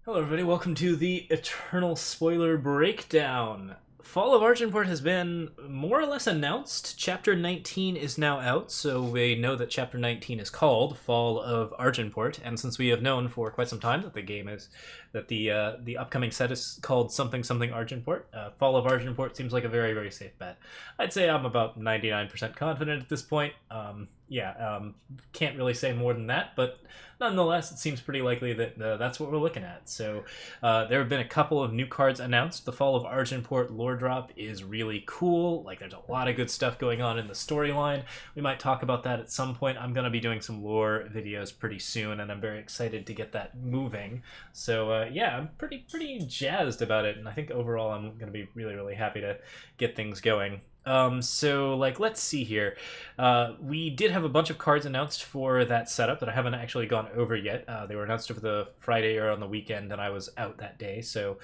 Hello, everybody. Welcome to the Eternal Spoiler Breakdown. Fall of Argenport has been more or less announced. Chapter 19 is now out, so we know that Chapter 19 is called Fall of Argenport. And since we have known for quite some time that the upcoming set is called something something Argenport, Fall of Argenport seems like a very very safe bet. I'd say I'm about 99% confident at this point. Can't really say more than that, but nonetheless, it seems pretty likely that that's what we're looking at. So there have been a couple of new cards announced. The Fall of Argenport lore drop is really cool. Like, there's a lot of good stuff going on in the storyline. We might talk about that at some point. I'm going to be doing some lore videos pretty soon, and I'm very excited to get that moving. So I'm pretty jazzed about it, and I think overall I'm going to be really, really happy to get things going. Let's see here. We did have a bunch of cards announced for that setup that I haven't actually gone over yet. They were announced over the Friday or on the weekend, and I was out that day. So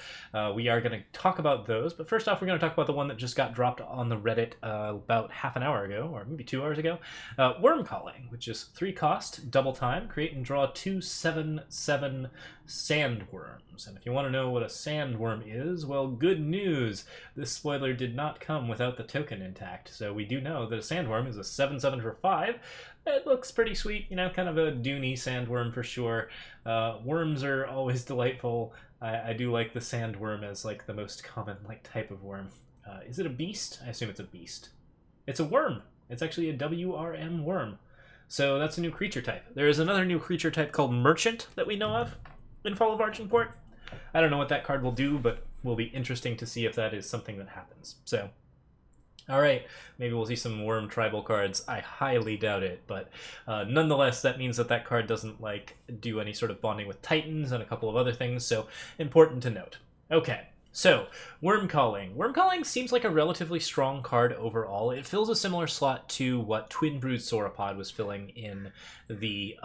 we are going to talk about those. But first off, we're going to talk about the one that just got dropped on the Reddit about half an hour ago, or maybe 2 hours ago. Worm Calling, which is 3 cost, double time, create and draw 2/7/7 sandworms. And if you want to know what a sandworm is, well, good news. This spoiler did not come without the token intact. So we do know that a sandworm is a 7/7 for 5. It looks pretty sweet, kind of a Dooney sandworm for sure. Worms are always delightful. I do like the sandworm as like the most common type of worm. Is it a beast? I assume it's a beast. It's a worm. It's actually a WRM worm. So that's a new creature type. There is another new creature type called Merchant that we know of in Fall of Argenport. I don't know what that card will do, but will be interesting to see if that is something that happens. So, all right, maybe we'll see some Worm Tribal cards. I highly doubt it, but nonetheless, that means that card doesn't do any sort of bonding with Titans and a couple of other things, so important to note. Okay, so Worm Calling. Worm Calling seems like a relatively strong card overall. It fills a similar slot to what Twin Brood Sauropod was filling in the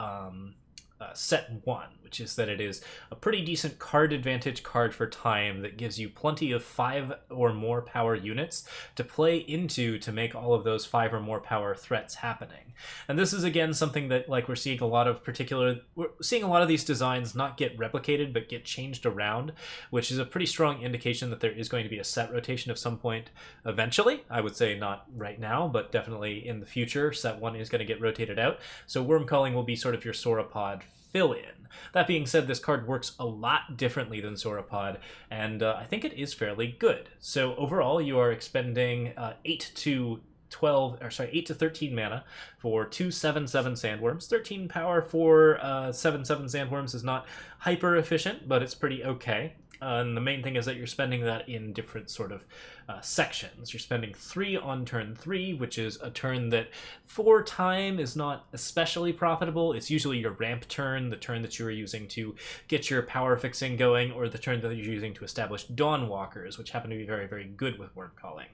set 1, which is that it is a pretty decent card advantage card for time that gives you plenty of 5 or more power units to play into to make all of those 5 or more power threats happening. And this is again something that we're seeing a lot of these designs not get replicated but get changed around, which is a pretty strong indication that there is going to be a set rotation of some point eventually. I would say not right now, but definitely in the future. Set 1 is going to get rotated out. So Worm Calling will be sort of your Sauropod fill-in. That being said, this card works a lot differently than Sauropod, and I think it is fairly good. So overall, you are expending 8 to 13 mana for 2/7/7 sandworms. 13 power for 7/7 sandworms is not hyper efficient, but it's pretty okay. And the main thing is that you're spending that in different sort of sections. You're spending 3 on turn 3, which is a turn that for time is not especially profitable. It's usually your ramp turn, the turn that you are using to get your power fixing going, or the turn that you're using to establish Dawnwalkers, which happen to be very, very good with Worm Calling.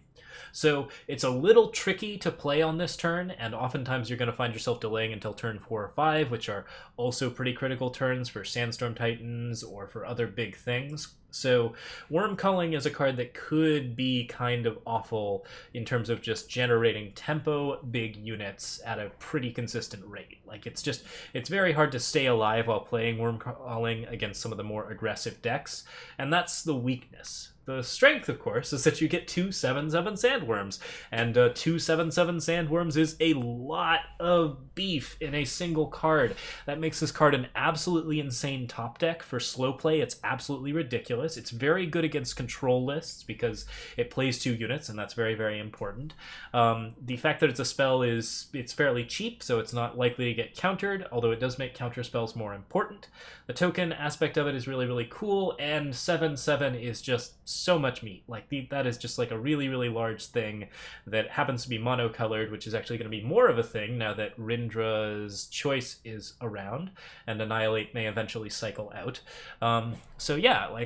So it's a little tricky to play on this turn, and oftentimes you're going to find yourself delaying until turn 4 or 5, which are also pretty critical turns for Sandstorm Titans or for other big things. So Worm Calling is a card that could be kind of awful in terms of just generating tempo big units at a pretty consistent rate. It's very hard to stay alive while playing Worm Calling against some of the more aggressive decks, and that's the weakness. The strength, of course, is that you get 2/7/7 sandworms, and 2/7/7 sandworms is a lot of beef in a single card. That makes this card an absolutely insane top deck for slow play. It's absolutely ridiculous. It's very good against control lists because it plays 2 units, and that's very, very important. The fact that it's a spell it's fairly cheap, so it's not likely to get countered, although it does make counter spells more important. The token aspect of it is really, really cool, and 7/7 is just so much meat. That is just a really, really large thing that happens to be monocolored, which is actually going to be more of a thing now that Rindra's Choice is around, and Annihilate may eventually cycle out.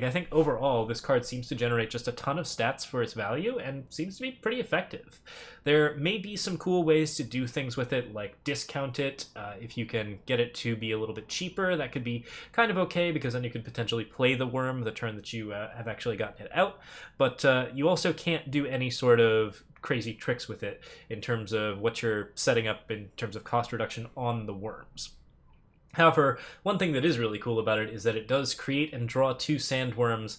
I think overall this card seems to generate just a ton of stats for its value and seems to be pretty effective. There may be some cool ways to do things with it, like discount it. If you can get it to be a little bit cheaper, that could be kind of okay, because then you could potentially play the worm the turn that you have actually gotten it out. But you also can't do any sort of crazy tricks with it in terms of what you're setting up in terms of cost reduction on the worms. However, one thing that is really cool about it is that it does create and draw 2 sandworms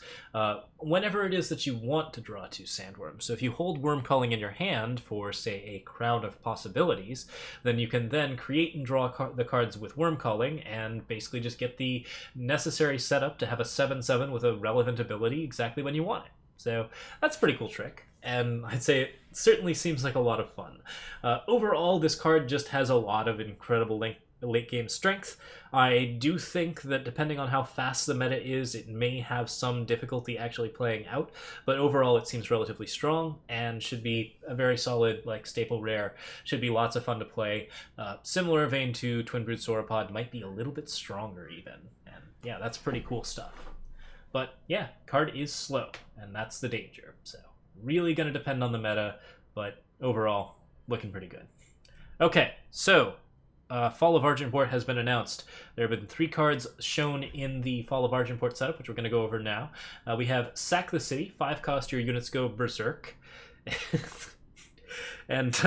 whenever it is that you want to draw 2 sandworms. So if you hold Worm Calling in your hand for, say, a Crown of Possibilities, then you can then create and draw the cards with Worm Calling and basically just get the necessary setup to have a 7/7 with a relevant ability exactly when you want it. So that's a pretty cool trick, and I'd say it certainly seems like a lot of fun. Overall, this card just has a lot of incredible late game strength. I do think that depending on how fast the meta is, it may have some difficulty actually playing out, but overall it seems relatively strong and should be a very solid like staple rare. Should be lots of fun to play. Similar vein to Twin Brood Sauropod, might be a little bit stronger even, and yeah, that's pretty cool stuff. But yeah, card is slow, and that's the danger. So really going to depend on the meta, but overall looking pretty good. Okay, so Fall of Argenport has been announced. There have been 3 cards shown in the Fall of Argenport setup, which we're going to go over now. We have Sack the City, 5 cost, your units go berserk. And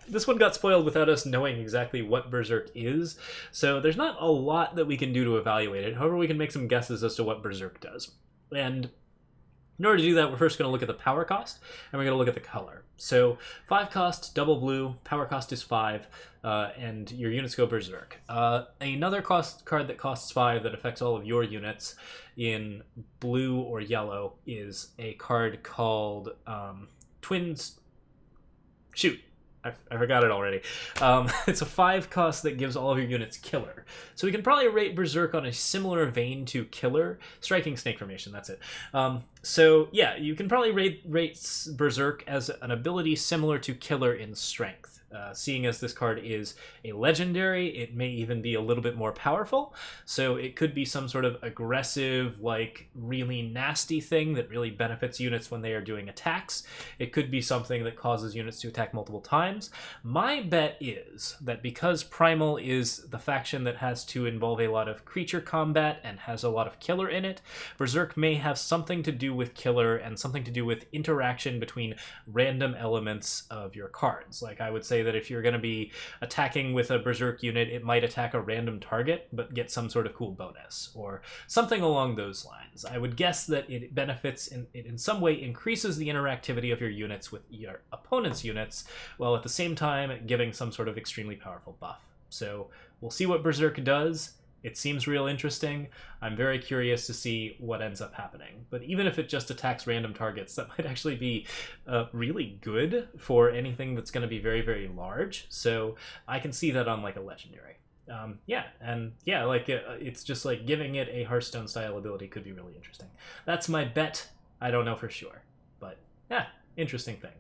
this one got spoiled without us knowing exactly what Berserk is, so there's not a lot that we can do to evaluate it. However, we can make some guesses as to what Berserk does. And in order to do that, we're first going to look at the power cost, and we're going to look at the color. So 5 cost, double blue, power cost is 5, and your units go berserk. Another card that costs 5 that affects all of your units in blue or yellow is a card called Twins... Shoot. I forgot it already. It's a 5 cost that gives all of your units Killer. So we can probably rate Berserk on a similar vein to Killer. Striking Snake Formation, that's it. So yeah, you can probably rate Berserk as an ability similar to Killer in strength. Seeing as this card is a legendary, it may even be a little bit more powerful. So it could be some sort of aggressive, like really nasty thing that really benefits units when they are doing attacks. It could be something that causes units to attack multiple times. My bet is that because Primal is the faction that has to involve a lot of creature combat and has a lot of Killer in it, Berserk may have something to do with Killer and something to do with interaction between random elements of your cards. Like I would say that if you're going to be attacking with a Berserk unit, it might attack a random target but get some sort of cool bonus or something along those lines. I would guess that it benefits it in some way increases the interactivity of your units with your opponent's units, while at the same time giving some sort of extremely powerful buff. So we'll see what Berserk does. It seems real interesting. I'm very curious to see what ends up happening. But even if it just attacks random targets, that might actually be really good for anything that's going to be very, very large. So I can see that on like a legendary. It's just like giving it a Hearthstone style ability could be really interesting. That's my bet. I don't know for sure, but yeah, interesting thing.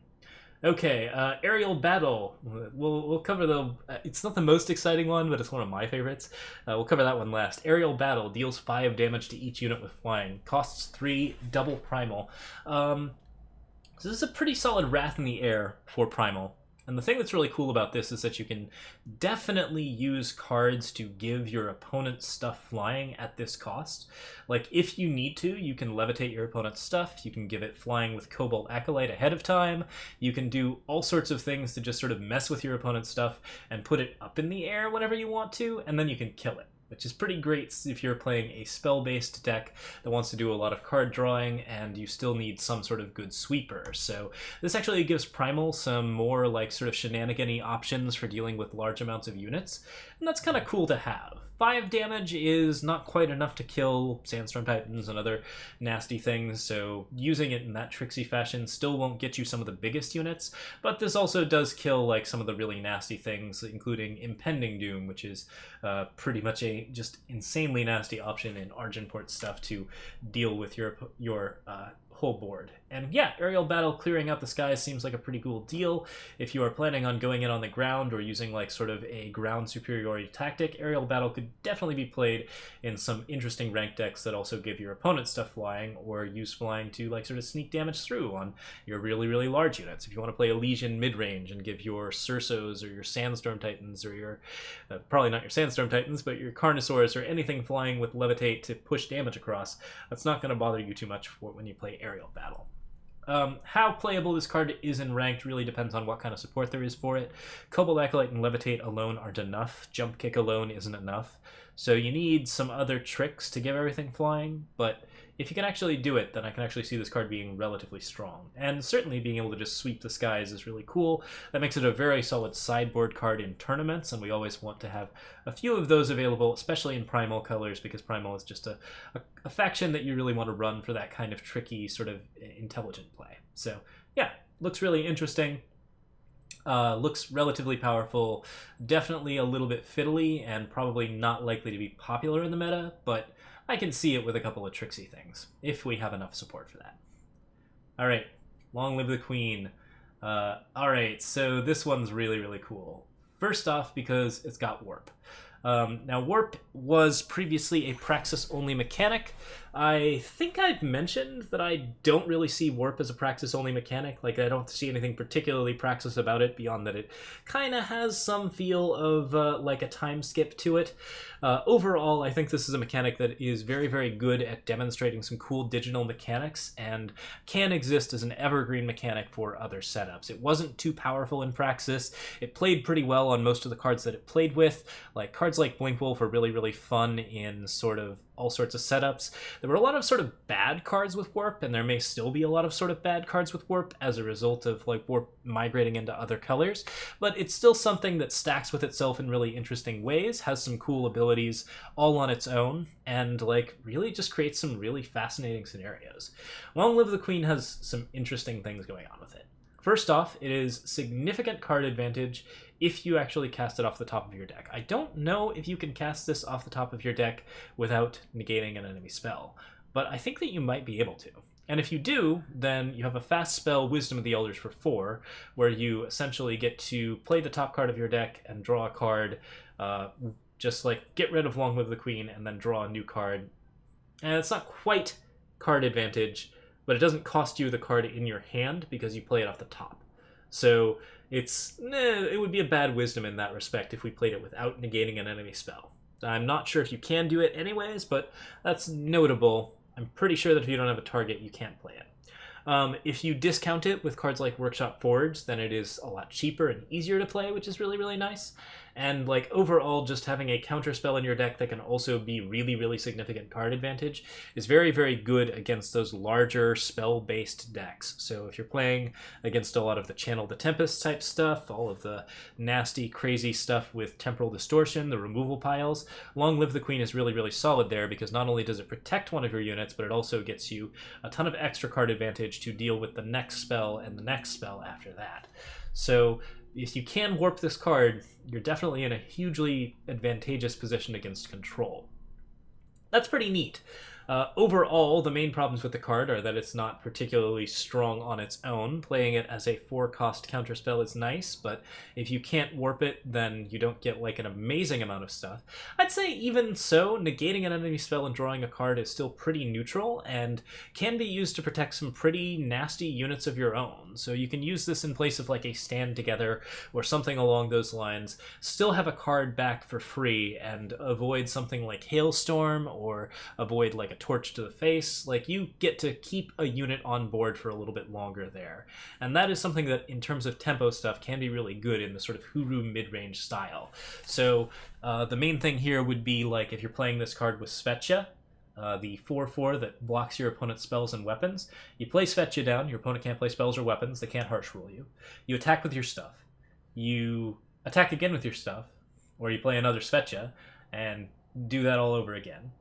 Okay, Aerial Battle. We'll cover the... it's not the most exciting one, but it's one of my favorites. We'll cover that one last. Aerial Battle deals 5 damage to each unit with flying. Costs 3, double Primal. So this is a pretty solid Wrath in the Air for Primal. And the thing that's really cool about this is that you can definitely use cards to give your opponent stuff flying at this cost. Like, if you need to, you can levitate your opponent's stuff, you can give it flying with Cobalt Acolyte ahead of time, you can do all sorts of things to just sort of mess with your opponent's stuff and put it up in the air whenever you want to, and then you can kill it. Which is pretty great if you're playing a spell-based deck that wants to do a lot of card drawing and you still need some sort of good sweeper. So this actually gives Primal some more like sort of shenanigan-y options for dealing with large amounts of units, and that's kind of cool to have. 5 damage is not quite enough to kill Sandstorm Titans and other nasty things, so using it in that tricksy fashion still won't get you some of the biggest units, but this also does kill like some of the really nasty things, including Impending Doom, which is pretty much a just insanely nasty option in Argenport stuff to deal with your whole board. And yeah, Aerial Battle clearing out the skies seems like a pretty cool deal. If you are planning on going in on the ground or using like sort of a ground superiority tactic, Aerial Battle could definitely be played in some interesting ranked decks that also give your opponent stuff flying or use flying to like sort of sneak damage through on your really, really large units. If you want to play Elysian mid-range and give your Cersos or your Sandstorm Titans or your, probably not your Sandstorm Titans, but your Carnosaurs or anything flying with Levitate to push damage across, that's not going to bother you too much when you play Aerial Battle. How playable this card is in ranked really depends on what kind of support there is for it. Cobalt Acolyte and Levitate alone aren't enough. Jump Kick alone isn't enough. So you need some other tricks to give everything flying, but if you can actually do it, then I can actually see this card being relatively strong. And certainly being able to just sweep the skies is really cool. That makes it a very solid sideboard card in tournaments, and we always want to have a few of those available, especially in Primal colors, because Primal is just a faction that you really want to run for that kind of tricky, sort of intelligent play. So yeah, looks really interesting. Looks relatively powerful, definitely a little bit fiddly, and probably not likely to be popular in the meta, but I can see it with a couple of tricksy things, if we have enough support for that. Alright, long live the Queen. Alright, so this one's really, really cool. First off, because it's got Warp. Now, Warp was previously a Praxis-only mechanic. I think I've mentioned that I don't really see Warp as a Praxis-only mechanic. Like, I don't see anything particularly Praxis about it, beyond that it kind of has some feel of, like, a time skip to it. Overall, I think this is a mechanic that is very, very good at demonstrating some cool digital mechanics, and can exist as an evergreen mechanic for other setups. It wasn't too powerful in Praxis. It played pretty well on most of the cards that it played with. Like, cards like Blinkwolf are really, really fun in sort of all sorts of setups. There were a lot of sort of bad cards with Warp, and there may still be a lot of sort of bad cards with Warp as a result of like Warp migrating into other colors, but it's still something that stacks with itself in really interesting ways, has some cool abilities all on its own, and like really just creates some really fascinating scenarios. Long Live the Queen has some interesting things going on with it. First off, it is significant card advantage if you actually cast it off the top of your deck. I don't know if you can cast this off the top of your deck without negating an enemy spell, but I think that you might be able to. And if you do, then you have a fast spell, Wisdom of the Elders for 4, where you essentially get to play the top card of your deck and draw a card, just like get rid of Long Live the Queen and then draw a new card. And it's not quite card advantage, but it doesn't cost you the card in your hand because you play it off the top. So it would be a bad Wisdom in that respect if we played it without negating an enemy spell. I'm not sure if you can do it anyways, but that's notable. I'm pretty sure that if you don't have a target, you can't play it. If you discount it with cards like Workshop Forge, then it is a lot cheaper and easier to play, which is really, really nice. And like overall, just having a counter spell in your deck that can also be really, really significant card advantage is very, very good against those larger spell-based decks. So if you're playing against a lot of the Channel the Tempest type stuff, all of the nasty, crazy stuff with Temporal Distortion, the removal piles, Long Live the Queen is really, really solid there, because not only does it protect one of your units, but it also gets you a ton of extra card advantage to deal with the next spell and the next spell after that. So if you can warp this card, you're definitely in a hugely advantageous position against control. That's pretty neat. Overall, the main problems with the card are that it's not particularly strong on its own. Playing it as a 4-cost counterspell is nice, but if you can't warp it, then you don't get like an amazing amount of stuff. I'd say even so, negating an enemy spell and drawing a card is still pretty neutral and can be used to protect some pretty nasty units of your own. So you can use this in place of like a Stand Together or something along those lines, still have a card back for free, and avoid something like Hailstorm or avoid like a Torch to the Face. Like, you get to keep a unit on board for a little bit longer there. And that is something that, in terms of tempo stuff, can be really good in the sort of Huru mid-range style. So the main thing here would be, like, if you're playing this card with Svetja, the 4/4 that blocks your opponent's spells and weapons, you play Svetja down, your opponent can't play spells or weapons, they can't harsh rule you. You attack with your stuff. You attack again with your stuff, or you play another Svetja, and do that all over again.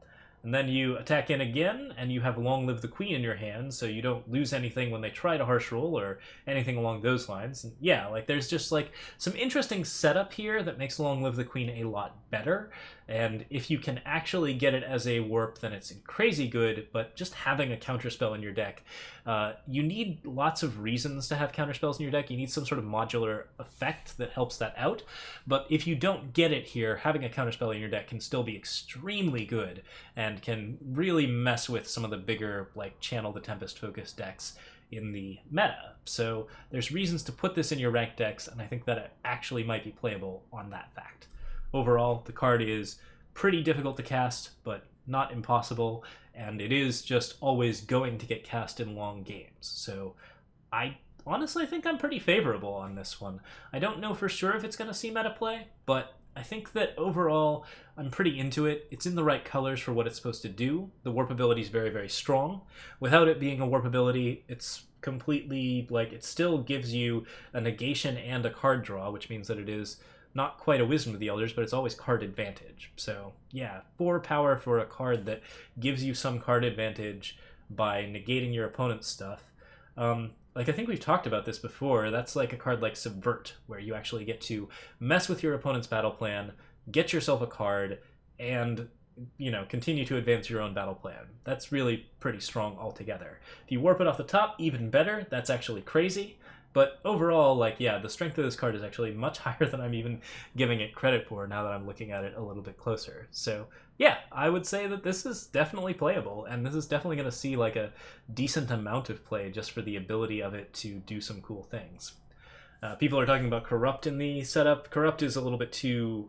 And then you attack in again, and you have Long Live the Queen in your hand, so you don't lose anything when they try to harsh rule or anything along those lines. And yeah, like there's just like some interesting setup here that makes Long Live the Queen a lot better. And if you can actually get it as a warp, then it's crazy good, but just having a counterspell in your deck, you need lots of reasons to have counterspells in your deck. You need some sort of modular effect that helps that out. But if you don't get it here, having a counterspell in your deck can still be extremely good and can really mess with some of the bigger, like, Channel the Tempest focused decks in the meta. So there's reasons to put this in your ranked decks, and I think that it actually might be playable on that fact. Overall, the card is pretty difficult to cast, but not impossible, and it is just always going to get cast in long games. So I honestly think I'm pretty favorable on this one. I don't know for sure if it's going to see meta play, but I think that overall, I'm pretty into it. It's in the right colors for what it's supposed to do. The warp ability is very, very strong. Without it being a warp ability, it's completely, like, it still gives you a negation and a card draw, which means that it is not quite a Wisdom of the Elders, but it's always card advantage. So, yeah, 4 power for a card that gives you some card advantage by negating your opponent's stuff. Like, I think we've talked about this before. That's like a card like Subvert, where you actually get to mess with your opponent's battle plan, get yourself a card, and, you know, continue to advance your own battle plan. That's really pretty strong altogether. If you warp it off the top, even better. That's actually crazy. But overall, like, yeah, the strength of this card is actually much higher than I'm even giving it credit for now that I'm looking at it a little bit closer. So, yeah, I would say that this is definitely playable, and this is definitely going to see, like, a decent amount of play just for the ability of it to do some cool things. People are talking about Corrupt in the setup. Corrupt is a little bit too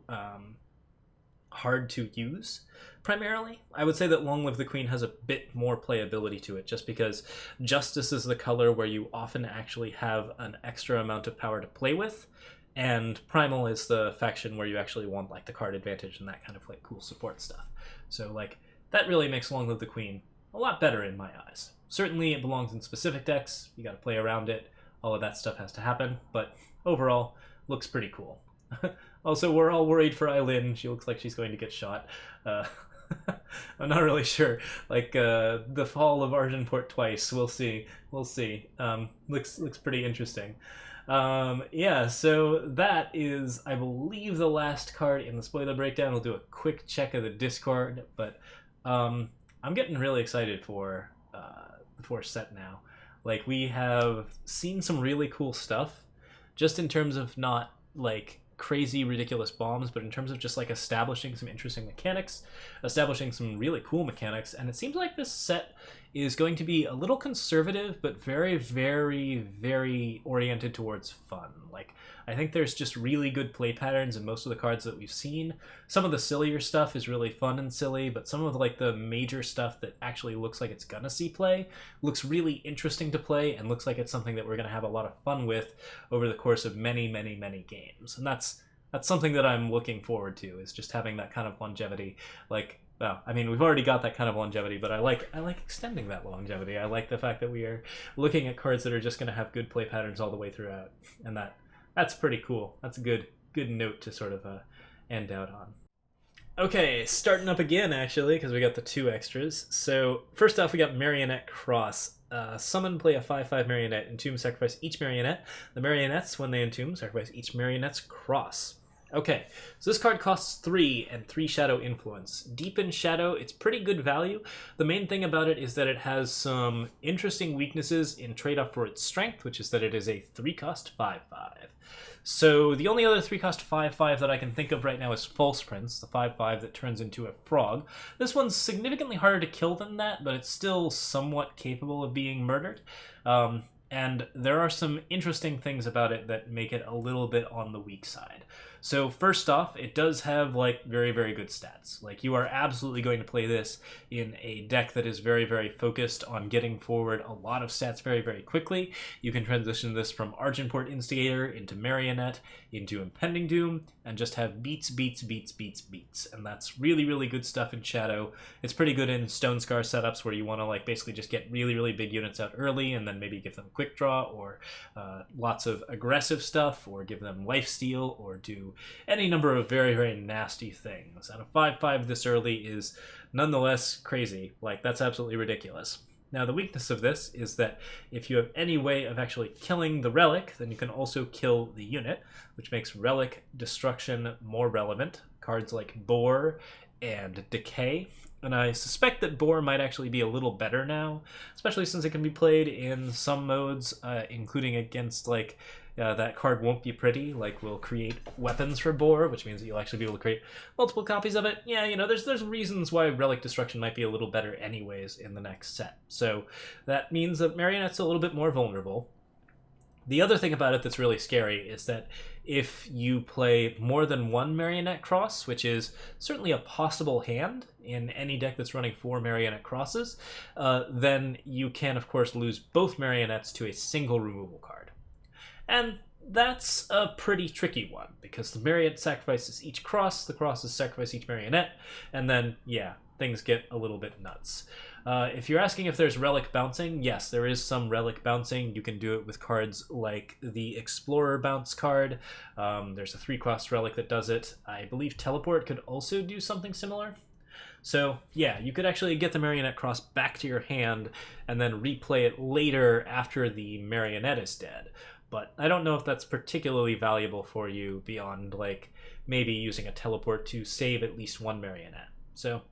hard to use, primarily. I would say that Long Live the Queen has a bit more playability to it, just because Justice is the color where you often actually have an extra amount of power to play with, and Primal is the faction where you actually want, like, the card advantage and that kind of, like, cool support stuff. So, like, that really makes Long Live the Queen a lot better in my eyes. Certainly it belongs in specific decks, you gotta play around it, all of that stuff has to happen, but overall, looks pretty cool. Also, we're all worried for Eileen. She looks like she's going to get shot. I'm not really sure. Like, the fall of Argenport twice. We'll see. We'll see. Looks pretty interesting. Yeah, so that is, I believe, the last card in the spoiler breakdown. We'll do a quick check of the Discord, but I'm getting really excited for the Force set now. Like, we have seen some really cool stuff, just in terms of not, like, crazy ridiculous bombs, but in terms of just, like, establishing some interesting mechanics, establishing some really cool mechanics, and it seems like this set is going to be a little conservative, but very, very, very oriented towards fun. Like, I think there's just really good play patterns in most of the cards that we've seen. Some of the sillier stuff is really fun and silly, but some of, like, the major stuff that actually looks like it's gonna see play looks really interesting to play, and looks like it's something that we're gonna have a lot of fun with over the course of many, many, many games. And that's something that I'm looking forward to, is just having that kind of longevity. Like, well, I mean, we've already got that kind of longevity, but I like extending that longevity. I like the fact that we are looking at cards that are just going to have good play patterns all the way throughout, and that's pretty cool. That's a good note to sort of end out on. Okay, starting up again, actually, because we got the 2 extras. So, first off, we got Marionette Cross. Summon, play a 5/5 Marionette, entomb, sacrifice each Marionette. The Marionettes, when they entomb, sacrifice each Marionette's Cross. Okay, so this card costs 3 and 3 Shadow Influence. Deep in Shadow, it's pretty good value. The main thing about it is that it has some interesting weaknesses in trade-off for its strength, which is that it is a 3-cost 5/5. So the only other 3-cost 5/5 that I can think of right now is False Prince, the 5/5 that turns into a frog. This one's significantly harder to kill than that, but it's still somewhat capable of being murdered. And there are some interesting things about it that make it a little bit on the weak side. So first off, it does have, like, very, very good stats. Like, you are absolutely going to play this in a deck that is very, very focused on getting forward a lot of stats very, very quickly. You can transition this from Argenport Instigator into Marionette, into Impending Doom, and just have beats, beats, beats, beats, beats. And that's really, really good stuff in Shadow. It's pretty good in Stone Scar setups where you want to, like, basically just get really, really big units out early and then maybe give them quick draw, or lots of aggressive stuff, or give them lifesteal, or do any number of very, very nasty things. And a 5/5 this early is nonetheless crazy. Like, that's absolutely ridiculous. Now, the weakness of this is that if you have any way of actually killing the relic, then you can also kill the unit, which makes relic destruction more relevant. Cards like Boar and Decay. And I suspect that Boar might actually be a little better now, especially since it can be played in some modes, including against, like, that card Won't Be Pretty, like, will create weapons for Boar, which means that you'll actually be able to create multiple copies of it. Yeah, you know, there's reasons why Relic Destruction might be a little better anyways in the next set. So that means that Marionette's a little bit more vulnerable. The other thing about it that's really scary is that if you play more than one Marionette Cross, which is certainly a possible hand in any deck that's running 4 Marionette Crosses, then you can, of course, lose both Marionettes to a single removal card. And that's a pretty tricky one, because the Marionette sacrifices each cross, the crosses sacrifice each Marionette, and then, yeah, things get a little bit nuts. If you're asking if there's relic bouncing, yes, there is some relic bouncing. You can do it with cards like the Explorer bounce card. There's a 3-cost relic that does it. I believe Teleport could also do something similar. So, yeah, you could actually get the Marionette cross back to your hand and then replay it later after the Marionette is dead. But I don't know if that's particularly valuable for you beyond, like, maybe using a Teleport to save at least one Marionette. So,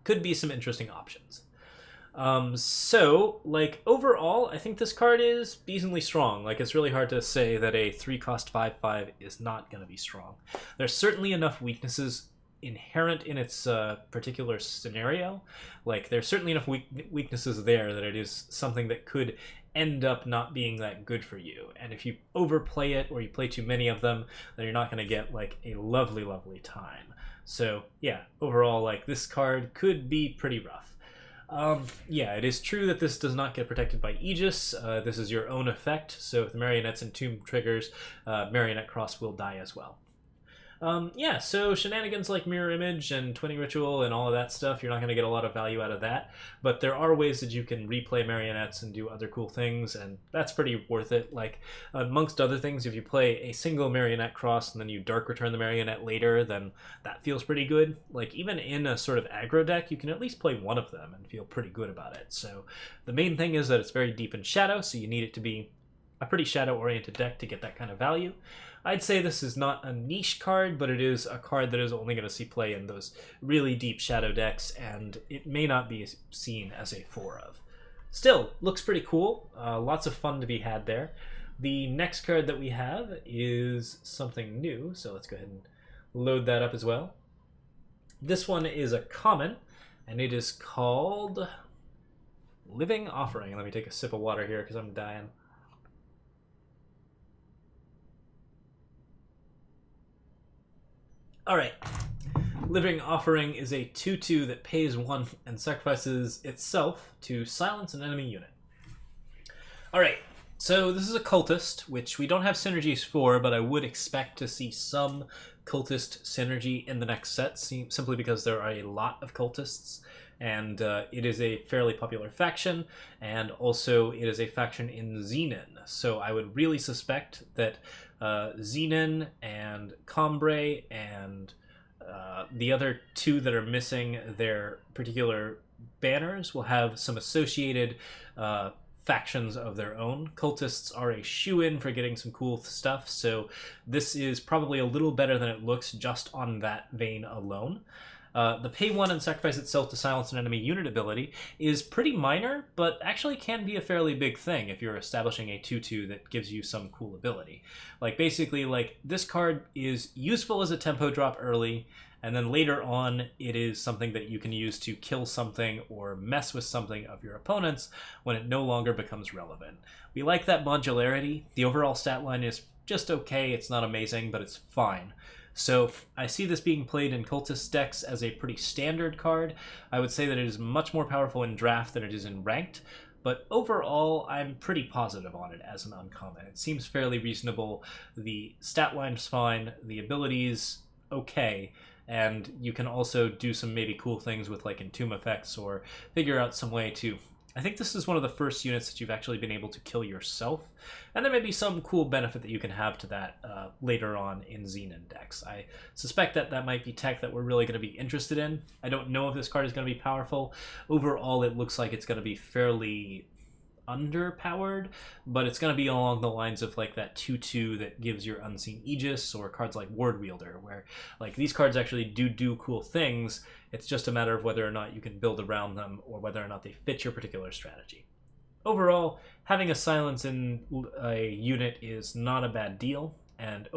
could be some interesting options. So, like, overall, I think this card is decently strong. Like, it's really hard to say that a 3-cost 5/5 is not going to be strong. There's certainly enough weaknesses inherent in its particular scenario. Like, there's certainly enough weaknesses there that it is something that could end up not being that good for you. And if you overplay it or you play too many of them, then you're not going to get, like, a lovely, lovely time. So, yeah, overall, like, this card could be pretty rough. Yeah, it is true that this does not get protected by Aegis. This is your own effect, so if the Marionette's Entomb triggers, Marionette Cross will die as well. Yeah, so shenanigans like Mirror Image and Twinning Ritual and all of that stuff, you're not going to get a lot of value out of that, but there are ways that you can replay Marionettes and do other cool things, and that's pretty worth it. Like, amongst other things, if you play a single Marionette Cross and then you Dark Return the Marionette later, then that feels pretty good. Like, even in a sort of aggro deck, you can at least play one of them and feel pretty good about it. So the main thing is that it's very deep in Shadow, so you need it to be a pretty Shadow-oriented deck to get that kind of value. I'd say this is not a niche card, but it is a card that is only going to see play in those really deep Shadow decks, and it may not be seen as a 4 of. Still, looks pretty cool. Lots of fun to be had there. The next card that we have is something new, so let's go ahead and load that up as well. This one is a common, and it is called Living Offering. Let me take a sip of water here because I'm dying. Alright, Living Offering is a 2/2 that pays 1 and sacrifices itself to silence an enemy unit. Alright, so this is a Cultist, which we don't have synergies for, but I would expect to see some Cultist synergy in the next set, simply because there are a lot of Cultists, and it is a fairly popular faction, and also it is a faction in Xenan, so I would really suspect that Xenan and Combrei and the other two that are missing their particular banners will have some associated factions of their own. Cultists are a shoo-in for getting some cool stuff, so this is probably a little better than it looks just on that vein alone. The pay 1 and sacrifice itself to silence an enemy unit ability is pretty minor, but actually can be a fairly big thing if you're establishing a 2/2 that gives you some cool ability. Like, basically, like, this card is useful as a tempo drop early, and then later on it is something that you can use to kill something or mess with something of your opponent's when it no longer becomes relevant. We like that modularity. The overall stat line is just okay, it's not amazing, but it's fine. So I see this being played in Cultist decks as a pretty standard card. I would say that it is much more powerful in Draft than it is in Ranked, but overall I'm pretty positive on it as an uncommon. It seems fairly reasonable, the stat line's fine, the abilities okay, and you can also do some maybe cool things with, like, Entomb effects or figure out some way to... I think this is one of the first units that you've actually been able to kill yourself, and there may be some cool benefit that you can have to that later on in Xenan decks. I suspect that that might be tech that we're really going to be interested in. I don't know if this card is going to be powerful. Overall, it looks like it's going to be fairly underpowered, but it's going to be along the lines of, like, that 2/2 that gives your Unseen Aegis, or cards like Ward Wielder, where, like, these cards actually do cool things. It's just a matter of whether or not you can build around them, or whether or not they fit your particular strategy. Overall, having a silence in a unit is not a bad deal, and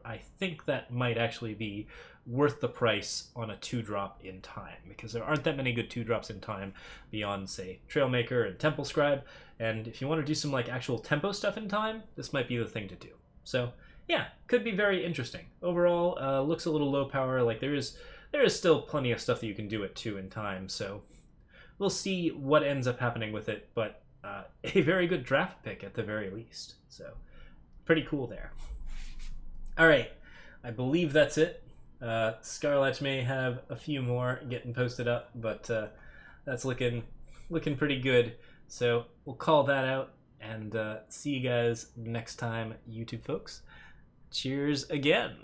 I think that might actually be worth the price on a 2-drop in Time, because there aren't that many good 2-drops in Time beyond, say, Trailmaker and Temple Scribe, and if you want to do some, like, actual tempo stuff in Time, this might be the thing to do. So yeah, could be very interesting. Overall, looks a little low power. Like, there is still plenty of stuff that you can do at 2 in Time, so we'll see what ends up happening with it, but a very good draft pick at the very least. So pretty cool there. All right, I believe that's it. Scarletch may have a few more getting posted up, but that's looking pretty good. So we'll call that out and see you guys next time, YouTube folks. Cheers again.